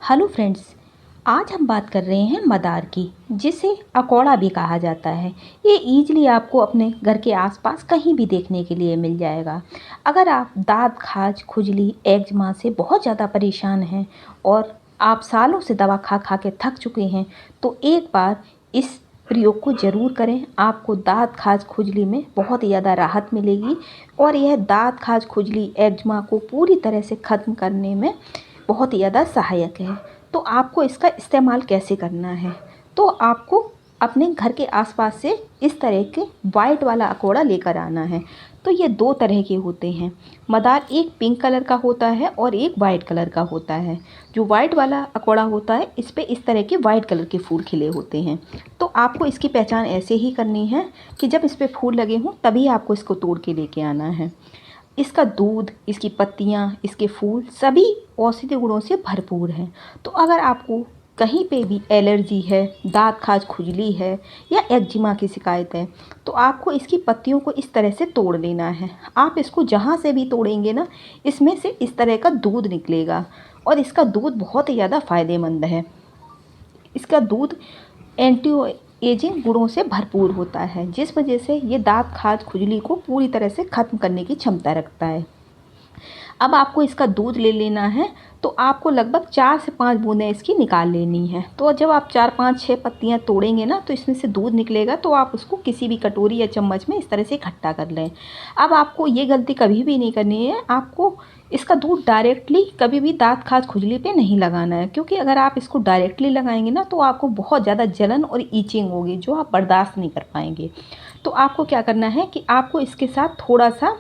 Hello friends, आज हम बात कर रहे हैं मदार की, जिसे अकौड़ा भी कहा जाता है। ये ईजिली आपको अपने घर के आसपास कहीं भी देखने के लिए मिल जाएगा। अगर आप दाँत खाज, खुजली, एक्जिमा से बहुत ज़्यादा परेशान हैं और आप सालों से दवा खा खा के थक चुके हैं, तो एक बार इस प्रयोग को ज़रूर करें। आपको दाँत खाज, खुजली में बहुत ही ज़्यादा राहत मिलेगी और यह दाँत खाज, खुजली, एक्जिमा को पूरी तरह से ख़त्म करने में बहुत ही ज़्यादा सहायक है। तो आपको इसका इस्तेमाल कैसे करना है? तो आपको अपने घर के आसपास से इस तरह के वाइट वाला अकौड़ा लेकर आना है। तो ये दो तरह के होते हैं। मदार एक पिंक कलर का होता है और एक वाइट कलर का होता है। जो वाइट वाला अकौड़ा होता है, इस पे इस तरह के वाइट कलर के फूल खिले होते हैं। तो आपको इसकी पहचान ऐसे ही करनी है कि जब इस पे फूल लगे हों तभी आपको इसको तोड़ के लेके आना है। इसका दूध, इसकी पत्तियाँ, इसके फूल सभी औषधीय गुणों से भरपूर हैं। तो अगर आपको कहीं पे भी एलर्जी है, दाँत खाज, खुजली है या एक्जिमा की शिकायत है, तो आपको इसकी पत्तियों को इस तरह से तोड़ लेना है। आप इसको जहाँ से भी तोड़ेंगे ना, इसमें से इस तरह का दूध निकलेगा और इसका दूध बहुत ही ज़्यादा फ़ायदेमंद है। इसका दूध एंटी एजिंग गुणों से भरपूर होता है, जिस वजह से ये दाँत खाज, खुजली को पूरी तरह से ख़त्म करने की क्षमता रखता है। अब आपको इसका दूध ले लेना है, तो आपको लगभग 4 से 5 बूंदें इसकी निकाल लेनी है। तो जब आप 4, 5, 6 पत्तियाँ तोड़ेंगे ना, तो इसमें से दूध निकलेगा, तो आप उसको किसी भी कटोरी या चम्मच में इस तरह से इकट्ठा कर लें। अब आपको ये गलती कभी भी नहीं करनी है, आपको इसका दूध डायरेक्टली कभी भी दाँत खाज, खुजली पे नहीं लगाना है, क्योंकि अगर आप इसको डायरेक्टली लगाएंगे ना, तो आपको बहुत ज़्यादा जलन और ईचिंग होगी, जो आप बर्दाश्त नहीं कर पाएंगे। तो आपको क्या करना है कि आपको इसके साथ थोड़ा सा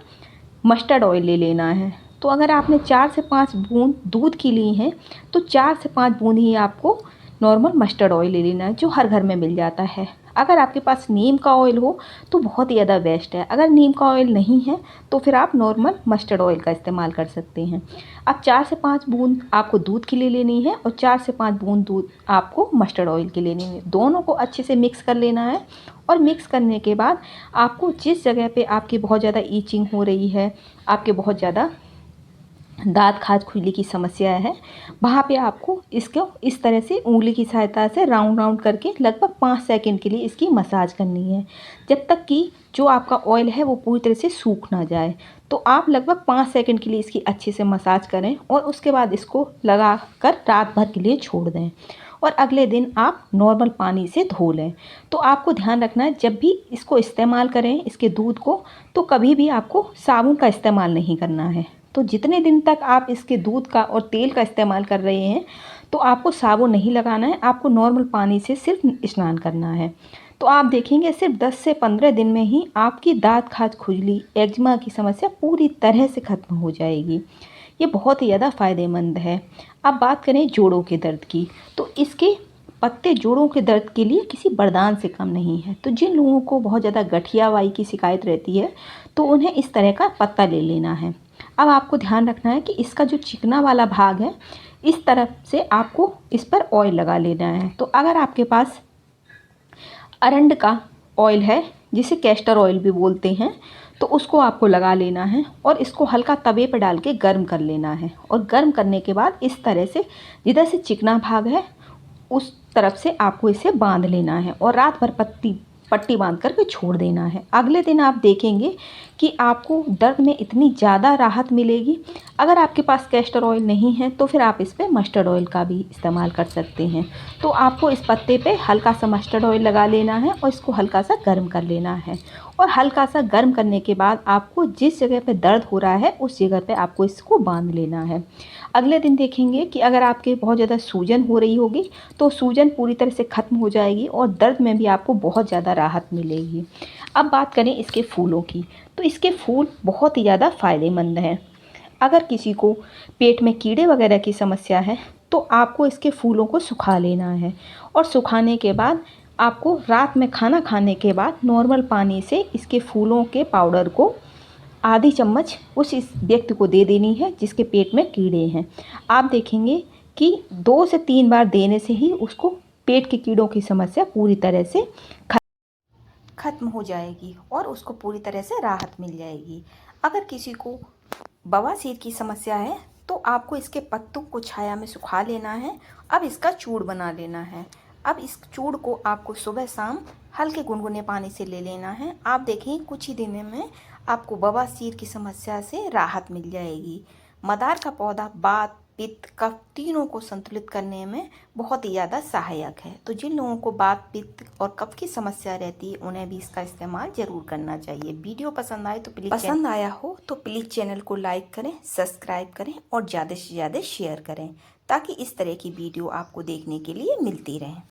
मस्टर्ड ऑयल ले लेना है। तो अगर आपने 4 से 5 बूंद दूध की ली हैं, तो 4 से 5 बूंद ही आपको नॉर्मल मस्टर्ड ऑयल ले लेना है, जो हर घर में मिल जाता है। अगर आपके पास नीम का ऑयल हो तो बहुत ही ज़्यादा बेस्ट है। अगर नीम का ऑयल नहीं है तो फिर आप नॉर्मल मस्टर्ड ऑयल का इस्तेमाल कर सकते हैं। अब 4 से 5 बूंद आपको दूध की ले लेनी है और 4 से 5 बूंद दूध आपको मस्टर्ड ऑयल की लेनी है। दोनों को अच्छे से मिक्स कर लेना है और मिक्स करने के बाद आपको जिस जगह पे आपकी बहुत ज़्यादा ईचिंग हो रही है, आपके बहुत ज़्यादा दाँत खाज, खुजली की समस्या है, वहाँ पे आपको इसको इस तरह से उंगली की सहायता से राउंड राउंड करके लगभग 5 सेकंड के लिए इसकी मसाज करनी है, जब तक कि जो आपका ऑयल है वो पूरी तरह से सूख ना जाए। तो आप लगभग 5 सेकंड के लिए इसकी अच्छे से मसाज करें और उसके बाद इसको लगा कर रात भर के लिए छोड़ दें और अगले दिन आप नॉर्मल पानी से धो लें। तो आपको ध्यान रखना है, जब भी इसको इस्तेमाल करें इसके दूध को, तो कभी भी आपको साबुन का इस्तेमाल नहीं करना है। तो जितने दिन तक आप इसके दूध का और तेल का इस्तेमाल कर रहे हैं, तो आपको साबुन नहीं लगाना है, आपको नॉर्मल पानी से सिर्फ स्नान करना है। तो आप देखेंगे सिर्फ 10 से 15 दिन में ही आपकी दाँत खाज, खुजली, एक्जिमा की समस्या पूरी तरह से ख़त्म हो जाएगी। ये बहुत ही ज़्यादा फ़ायदेमंद है। अब बात करें जोड़ों के दर्द की, तो इसके पत्ते जोड़ों के दर्द के लिए किसी वरदान से कम नहीं है। तो जिन लोगों को बहुत ज़्यादा गठियावाई की शिकायत रहती है, तो उन्हें इस तरह का पत्ता ले लेना है। अब आपको ध्यान रखना है कि इसका जो चिकना वाला भाग है, इस तरफ से आपको इस पर ऑयल लगा लेना है। तो अगर आपके पास अरंड का ऑयल है, जिसे कैस्टर ऑयल भी बोलते हैं, तो उसको आपको लगा लेना है और इसको हल्का तवे पर डाल के गर्म कर लेना है और गर्म करने के बाद इस तरह से जिधर से चिकना भाग है उस तरफ से आपको इसे बांध लेना है और रात भर पट्टी बांध करके छोड़ देना है। अगले दिन आप देखेंगे कि आपको दर्द में इतनी ज़्यादा राहत मिलेगी। अगर आपके पास कैस्टर ऑयल नहीं है तो फिर आप इस पर मस्टर्ड ऑयल का भी इस्तेमाल कर सकते हैं। तो आपको इस पत्ते पे हल्का सा मस्टर्ड ऑयल लगा लेना है और इसको हल्का सा गर्म कर लेना है और हल्का सा गर्म करने के बाद आपको जिस जगह पे दर्द हो रहा है उस जगह पे आपको इसको बांध लेना है। अगले दिन देखेंगे कि अगर आपके बहुत ज़्यादा सूजन हो रही होगी, तो सूजन पूरी तरह से ख़त्म हो जाएगी और दर्द में भी आपको बहुत ज़्यादा राहत मिलेगी। अब बात करें इसके फूलों की, तो इसके फूल बहुत ही ज़्यादा फ़ायदेमंद हैं। अगर किसी को पेट में कीड़े वगैरह की समस्या है, तो आपको इसके फूलों को सुखा लेना है और सुखाने के बाद आपको रात में खाना खाने के बाद नॉर्मल पानी से इसके फूलों के पाउडर को आधी चम्मच इस व्यक्ति को दे देनी है जिसके पेट में कीड़े हैं। आप देखेंगे कि 2 से 3 बार देने से ही उसको पेट के कीड़ों की समस्या पूरी तरह से ख़त्म हो जाएगी और उसको पूरी तरह से राहत मिल जाएगी। अगर किसी को बवासीर की समस्या है, तो आपको इसके पत्तों को छाया में सुखा लेना है। अब इसका चूड़ बना लेना है। अब इस चूड़ को आपको सुबह शाम हल्के गुनगुने पानी से ले लेना है। आप देखें कुछ ही दिनों में आपको बवासीर की समस्या से राहत मिल जाएगी। मदार का पौधा वात, पित्त, कफ तीनों को संतुलित करने में बहुत ही ज़्यादा सहायक है। तो जिन लोगों को वात, पित्त और कफ की समस्या रहती है उन्हें भी इसका इस्तेमाल ज़रूर करना चाहिए। वीडियो पसंद आए तो प्लीज़ चैनल को लाइक करें, सब्सक्राइब करें और ज़्यादा से ज़्यादा शेयर करें ताकि इस तरह की वीडियो आपको देखने के लिए मिलती रहे।